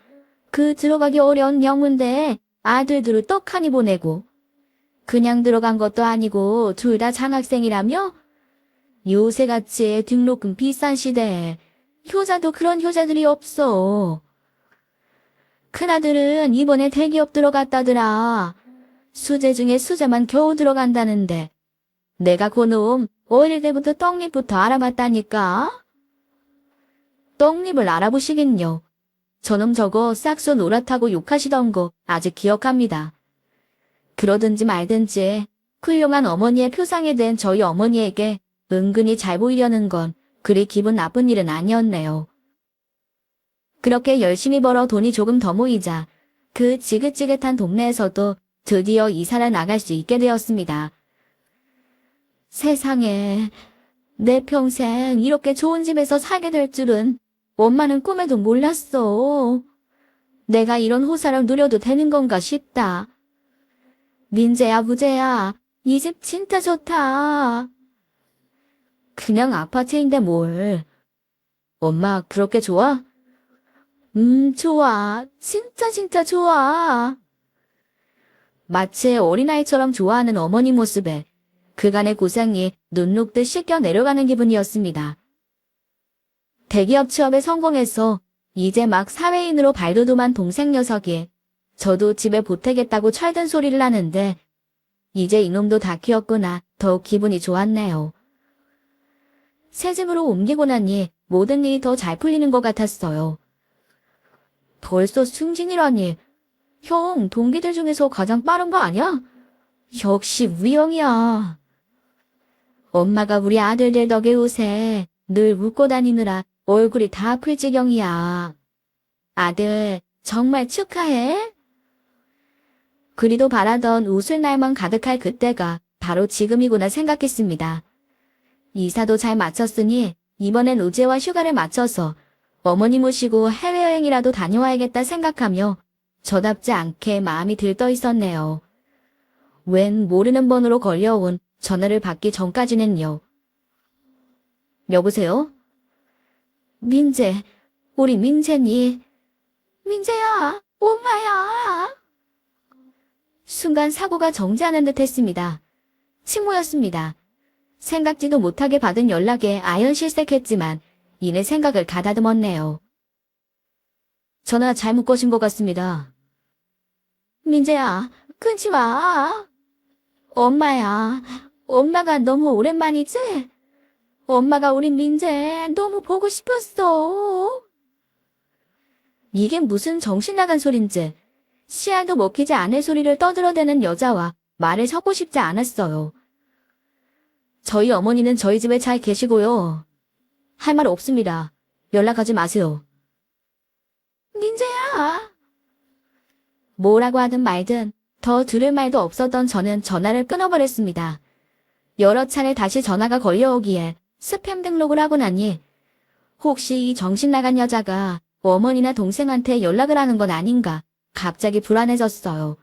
그 들어가기 어려운 명문대에 아들들을 떡하니 보내고 그냥 들어간 것도 아니고 둘 다 장학생이라며? 요새같이 등록금 비싼 시대에 효자도 그런 효자들이 없어. 큰아들은 이번에 대기업 들어갔다더라. 수재 중에 수재만 겨우 들어간다는데 내가 그놈 어릴 때부터 떡잎부터 알아봤다니까. 떡잎을 알아보시긴요. 저놈 저거 싹소 노랗다고 욕하시던 거 아직 기억합니다. 그러든지 말든지 훌륭한 어머니의 표상이 된 저희 어머니에게 은근히 잘 보이려는 건 그리 기분 나쁜 일은 아니었네요. 그렇게 열심히 벌어 돈이 조금 더 모이자 그 지긋지긋한 동네에서도 드디어 이사를 나갈 수 있게 되었습니다. 세상에, 내 평생 이렇게 좋은 집에서 살게 될 줄은 엄마는 꿈에도 몰랐어. 내가 이런 호사를 누려도 되는 건가 싶다. 민재야, 부재야, 이 집 진짜 좋다. 그냥 아파트인데 뭘. 엄마, 그렇게 좋아? 좋아. 진짜 좋아. 마치 어린아이처럼 좋아하는 어머니 모습에 그간의 고생이 눈 녹듯 씻겨 내려가는 기분이었습니다. 대기업 취업에 성공해서 이제 막 사회인으로 발돋움한 동생 녀석이 저도 집에 보태겠다고 철든 소리를 하는데 이제 이놈도 다 키웠구나. 더욱 기분이 좋았네요. 새 집으로 옮기고 나니 모든 일이 더 잘 풀리는 것 같았어요. 벌써 승진이라니. 형, 동기들 중에서 가장 빠른 거 아니야? 역시 우리 형이야. 엄마가 우리 아들들 덕에 요새 늘 웃고 다니느라 얼굴이 다 아플 지경이야. 아들, 정말 축하해. 그리도 바라던 웃을 날만 가득할 그때가 바로 지금이구나 생각했습니다. 이사도 잘 마쳤으니 이번엔 우재와 휴가를 맞춰서 어머니 모시고 해외여행이라도 다녀와야겠다 생각하며 저답지 않게 마음이 들떠 있었네요. 웬 모르는 번호로 걸려온 전화를 받기 전까지는요. 여보세요? 민재, 우리 민재니? 민재야, 엄마야. 순간 사고가 정지하는 듯 했습니다. 친모였습니다. 생각지도 못하게 받은 연락에 아연실색했지만 이내 생각을 가다듬었네요. 전화 잘못 거신 것 같습니다. 민재야, 끊지 마. 엄마야, 엄마가 너무 오랜만이지? 엄마가 우리 민재 너무 보고 싶었어. 이게 무슨 정신 나간 소린지 씨알도 먹히지 않을 소리를 떠들어대는 여자와 말을 섞고 싶지 않았어요. 저희 어머니는 저희 집에 잘 계시고요. 할 말 없습니다. 연락하지 마세요. 민재야. 뭐라고 하든 말든 더 들을 말도 없었던 저는 전화를 끊어버렸습니다. 여러 차례 다시 전화가 걸려오기에 스팸 등록을 하고 나니 혹시 이 정신 나간 여자가 어머니나 동생한테 연락을 하는 건 아닌가 갑자기 불안해졌어요.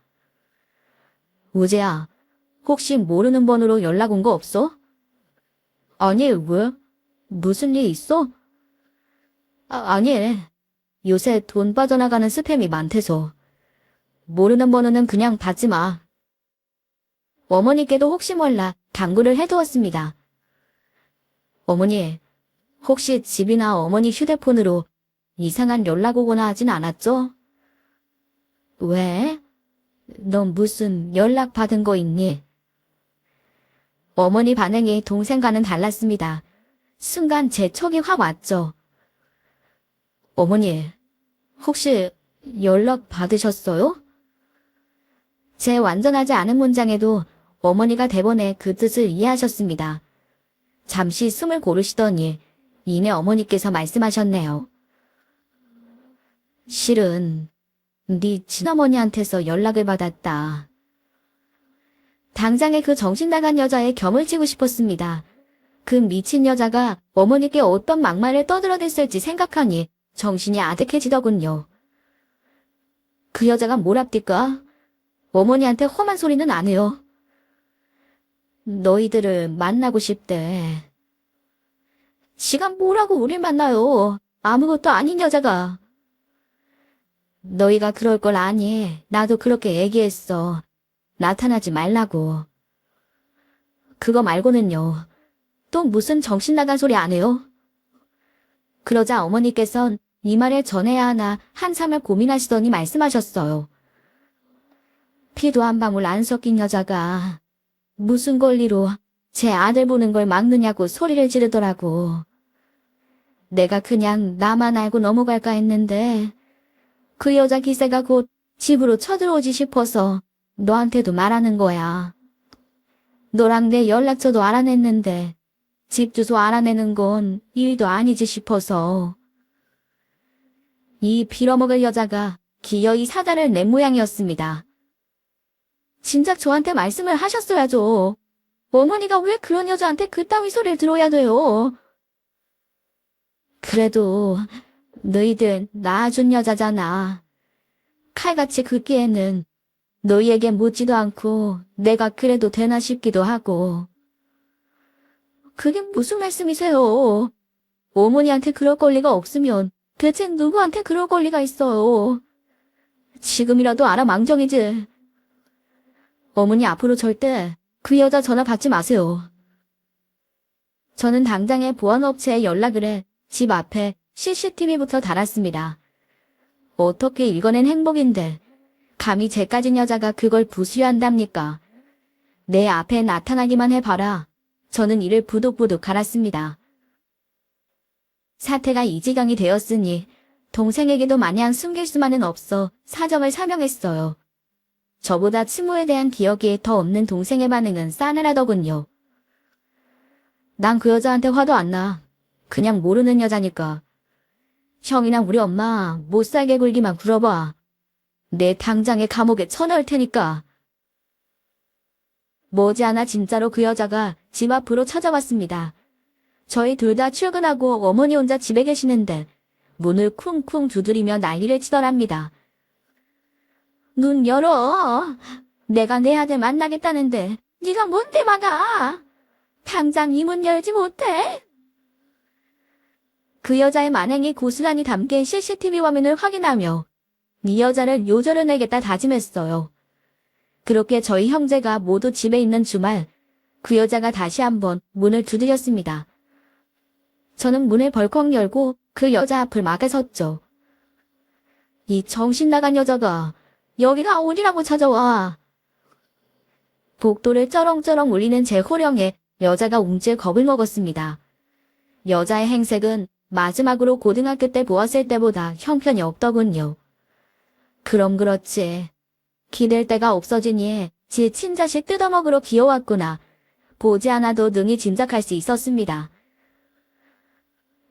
우재야, 혹시 모르는 번호로 연락 온 거 없어? 아니, 왜? 무슨 일 있어? 아니, 요새 돈 빠져나가는 스팸이 많대서. 모르는 번호는 그냥 받지 마. 어머니께도 혹시 몰라 당부를 해두었습니다. 어머니, 혹시 집이나 어머니 휴대폰으로 이상한 연락 오거나 하진 않았죠? 왜? 넌 무슨 연락 받은 거 있니? 어머니 반응이 동생과는 달랐습니다. 순간 제 촉이 확 왔죠. 어머니, 혹시 연락 받으셨어요? 제 완전하지 않은 문장에도 어머니가 대본에 그 뜻을 이해하셨습니다. 잠시 숨을 고르시더니 이내 어머니께서 말씀하셨네요. 실은 네 친어머니한테서 연락을 받았다. 당장에 그 정신나간 여자의 겸을 치고 싶었습니다. 그 미친 여자가 어머니께 어떤 막말을 떠들어댔을지 생각하니 정신이 아득해지더군요. 그 여자가 뭘 앞딜까? 어머니한테 험한 소리는 안 해요. 너희들을 만나고 싶대. 지가 뭐라고 우릴 만나요? 아무것도 아닌 여자가. 너희가 그럴 걸 아니. 나도 그렇게 얘기했어. 나타나지 말라고. 그거 말고는요. 또 무슨 정신나간 소리 안 해요? 그러자 어머니께선 이 말을 전해야 하나 한참을 고민하시더니 말씀하셨어요. 피도 한 방울 안 섞인 여자가 무슨 권리로 제 아들 보는 걸 막느냐고 소리를 지르더라고. 내가 그냥 나만 알고 넘어갈까 했는데 그 여자 기세가 곧 집으로 쳐들어오지 싶어서 너한테도 말하는 거야. 너랑 내 연락처도 알아냈는데 집 주소 알아내는 건 일도 아니지 싶어서. 이 빌어먹을 여자가 기어이 사달을 낸 모양이었습니다. 진작 저한테 말씀을 하셨어야죠. 어머니가 왜 그런 여자한테 그따위 소리를 들어야 돼요. 그래도 너희들 낳아준 여자잖아. 칼같이 긋기에는 너희에게 묻지도 않고 내가 그래도 되나 싶기도 하고. 그게 무슨 말씀이세요? 어머니한테 그럴 권리가 없으면 대체 누구한테 그럴 권리가 있어요? 지금이라도 알아 망정이지. 어머니 앞으로 절대 그 여자 전화 받지 마세요. 저는 당장에 보안업체에 연락을 해 집 앞에 CCTV부터 달았습니다. 어떻게 읽어낸 행복인데 감히 쟤 가진 여자가 그걸 부수한답니까? 내 앞에 나타나기만 해봐라. 저는 이를 부득부득 갈았습니다. 사태가 이 지경이 되었으니 동생에게도 마냥 숨길 수만은 없어 사정을 설명했어요. 저보다 친모에 대한 기억이 더 없는 동생의 반응은 싸늘하더군요. 난 그 여자한테 화도 안 나. 그냥 모르는 여자니까. 형이나 우리 엄마 못살게 굴기만 굴어봐. 내 당장에 감옥에 쳐넣을 테니까. 머지않아 진짜로 그 여자가 집 앞으로 찾아왔습니다. 저희 둘 다 출근하고 어머니 혼자 집에 계시는데 문을 쿵쿵 두드리며 난리를 치더랍니다. 눈 열어. 내가 내 아들 만나겠다는데 네가 뭔데 막아. 당장 이 문 열지 못해. 그 여자의 만행이 고스란히 담긴 CCTV 화면을 확인하며 이 여자를 요절해내겠다 다짐했어요. 그렇게 저희 형제가 모두 집에 있는 주말 그 여자가 다시 한번 문을 두드렸습니다. 저는 문을 벌컥 열고 그 여자 앞을 막아섰죠. 이 정신 나간 여자가 여기가 어디라고 찾아와. 복도를 쩌렁쩌렁 울리는 제 호령에 여자가 움찔 겁을 먹었습니다. 여자의 행색은 마지막으로 고등학교 때 보았을 때보다 형편이 없더군요. 그럼 그렇지. 기댈 데가 없어지니 지 친자식 뜯어먹으러 기어왔구나. 보지 않아도 능히 짐작할 수 있었습니다.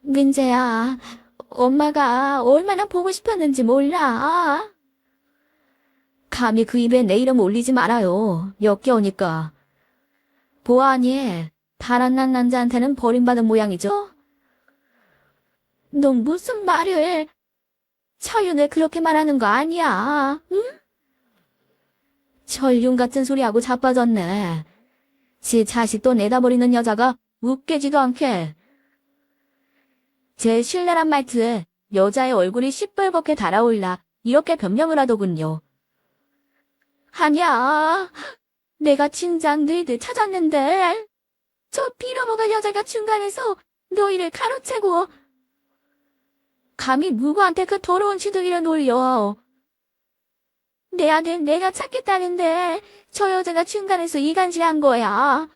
민재야, 엄마가 얼마나 보고 싶었는지 몰라. 감히 그 입에 내 이름 올리지 말아요. 역겨우니까. 보아하니 달아난 남자한테는 버림받은 모양이죠? 너 무슨 말을. 철윤을 그렇게 말하는 거 아니야, 응? 철윤 같은 소리하고 자빠졌네. 지 자식도 내다버리는 여자가 웃기지도 않게. 제 신랄한 말투에 여자의 얼굴이 시뻘겋게 달아올라 이렇게 변명을 하더군요. 아니야. 내가 진작 너희들 찾았는데 저 빌어먹을 여자가 중간에서 너희를 가로채고 감히 누구한테 그 더러운 시드기를 놀려. 내 아들 내가 찾겠다는데 저 여자가 중간에서 이간질한 거야.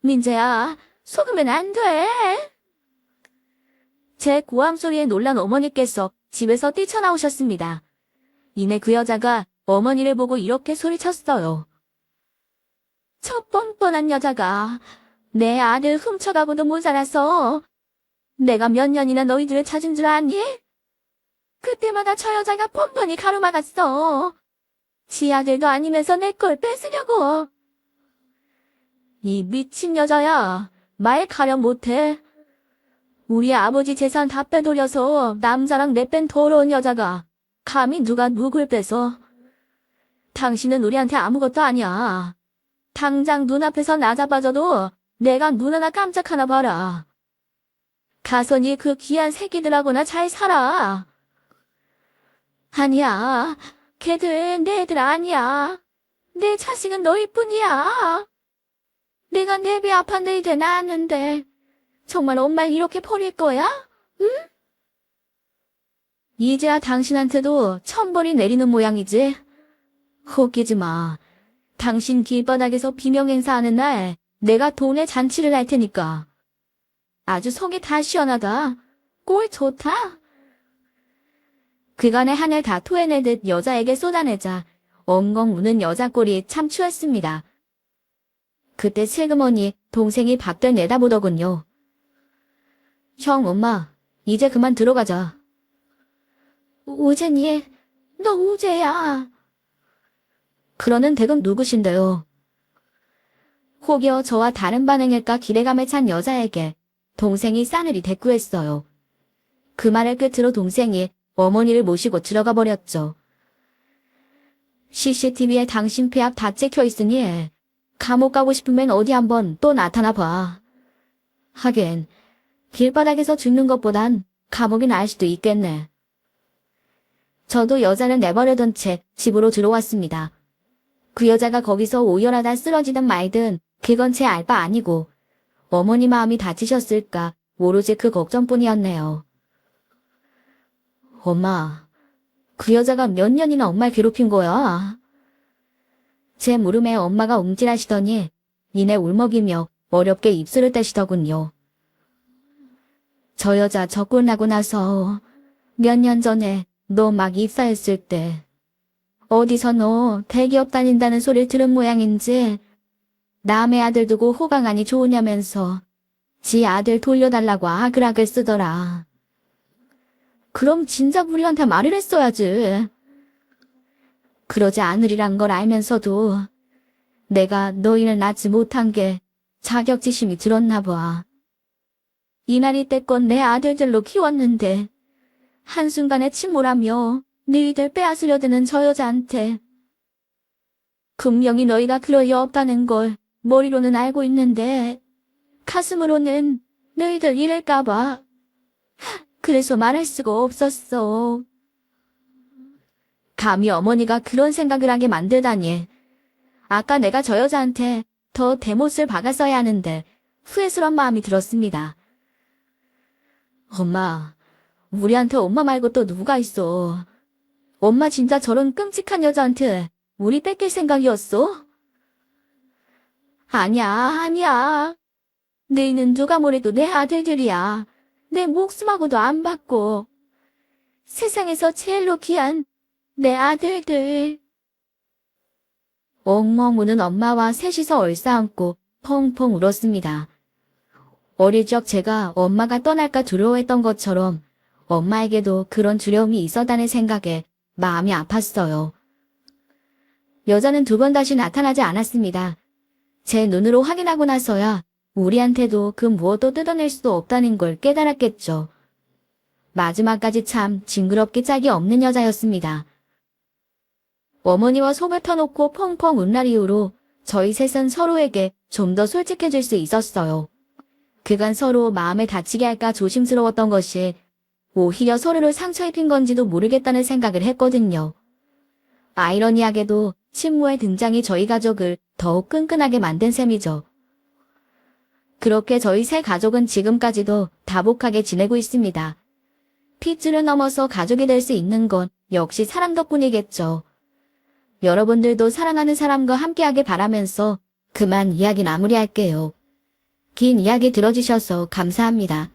민재야, 속으면 안 돼. 제 고함 소리에 놀란 어머니께서 집에서 뛰쳐나오셨습니다. 이내 그 여자가 어머니를 보고 이렇게 소리쳤어요. 저 뻔뻔한 여자가 내 아들 훔쳐가고도 모자라서 내가 몇 년이나 너희들을 찾은 줄 아니? 그때마다 저 여자가 뻔뻔히 가로막았어. 지 아들도 아니면서 내 걸 뺏으려고. 이 미친 여자야, 말 가려 못해. 우리 아버지 재산 다 빼돌려서 남자랑 내뺀 더러운 여자가 감히 누가 누굴 뺏어. 당신은 우리한테 아무것도 아니야. 당장 눈앞에서 나 잡아줘도 내가 눈 하나 깜짝 하나 봐라. 가서 니 그 귀한 새끼들하고나 잘 살아. 아니야. 걔들 내 애들 아니야. 내 자식은 너희뿐이야. 내가 내 배 아파 너희들 낳았는데 정말 엄마를 이렇게 버릴 거야? 응? 이제야 당신한테도 천벌이 내리는 모양이지. 웃기지 마. 당신 길바닥에서 비명행사하는 날 내가 돈에 잔치를 할 테니까. 아주 속이 다 시원하다. 꼴 좋다. 그간의 한을 다 토해내듯 여자에게 쏟아내자 엉엉 우는 여자 꼴이 참 추했습니다. 그때 슬그머니 동생이 밖을 내다보더군요. 형, 엄마, 이제 그만 들어가자. 우재니, 너 우재야. 그러는 댁은 누구신데요? 혹여 저와 다른 반응일까 기대감에 찬 여자에게 동생이 싸늘히 대꾸했어요. 그 말을 끝으로 동생이 어머니를 모시고 들어가 버렸죠. CCTV에 당신 폐압 다 찍혀 있으니 감옥 가고 싶으면 어디 한번 또 나타나 봐. 하긴 길바닥에서 죽는 것보단 감옥이 나을 수도 있겠네. 저도 여자를 내버려둔 채 집으로 들어왔습니다. 그 여자가 거기서 오열하다 쓰러지든 말든 그건 제 알 바 아니고 어머니 마음이 다치셨을까 오로지 그 걱정뿐이었네요. 엄마, 그 여자가 몇 년이나 엄마를 괴롭힌 거야? 제 물음에 엄마가 움찔하시더니 이내 울먹이며 어렵게 입술을 떼시더군요. 저 여자 적군하고 나서 몇 년 전에 너 막 입사했을 때 어디서 너 대기업 다닌다는 소리를 들은 모양인지 남의 아들 두고 호강하니 좋으냐면서 지 아들 돌려달라고 아글아글 쓰더라. 그럼 진작 우리한테 말을 했어야지. 그러지 않으리란 걸 알면서도 내가 너희를 낳지 못한 게 자격지심이 들었나 봐. 이날이 때껏 내 아들들로 키웠는데 한순간에 침몰하며 너희들 빼앗으려 드는 저 여자한테 분명히 너희가 그럴 리 없다는 걸 머리로는 알고 있는데 가슴으로는 너희들 이럴까봐 그래서 말할 수가 없었어. 감히 어머니가 그런 생각을 하게 만들다니. 아까 내가 저 여자한테 더 대못을 박았어야 하는데 후회스러운 마음이 들었습니다. 엄마, 우리한테 엄마 말고 또 누가 있어. 엄마 진짜 저런 끔찍한 여자한테 우리 뺏길 생각이었어? 아니야. 너희는 누가 뭐래도 내 아들들이야. 내 목숨하고도 안 받고. 세상에서 제일로 귀한 내 아들들. 엉엉 우는 엄마와 셋이서 얼싸안고 펑펑 울었습니다. 어릴 적 제가 엄마가 떠날까 두려워했던 것처럼 엄마에게도 그런 두려움이 있었다는 생각에 마음이 아팠어요. 여자는 두 번 다시 나타나지 않았습니다. 제 눈으로 확인하고 나서야 우리한테도 그 무엇도 뜯어낼 수도 없다는 걸 깨달았겠죠. 마지막까지 참 징그럽게 짝이 없는 여자였습니다. 어머니와 속을 터놓고 펑펑 운 날 이후로 저희 셋은 서로에게 좀 더 솔직해질 수 있었어요. 그간 서로 마음을 다치게 할까 조심스러웠던 것이 오히려 서로를 상처 입힌 건지도 모르겠다는 생각을 했거든요. 아이러니하게도 친모의 등장이 저희 가족을 더욱 끈끈하게 만든 셈이죠. 그렇게 저희 세 가족은 지금까지도 다복하게 지내고 있습니다. 핏줄을 넘어서 가족이 될 수 있는 건 역시 사랑 덕분이겠죠. 여러분들도 사랑하는 사람과 함께하길 바라면서 그만 이야기 마무리할게요. 긴 이야기 들어주셔서 감사합니다.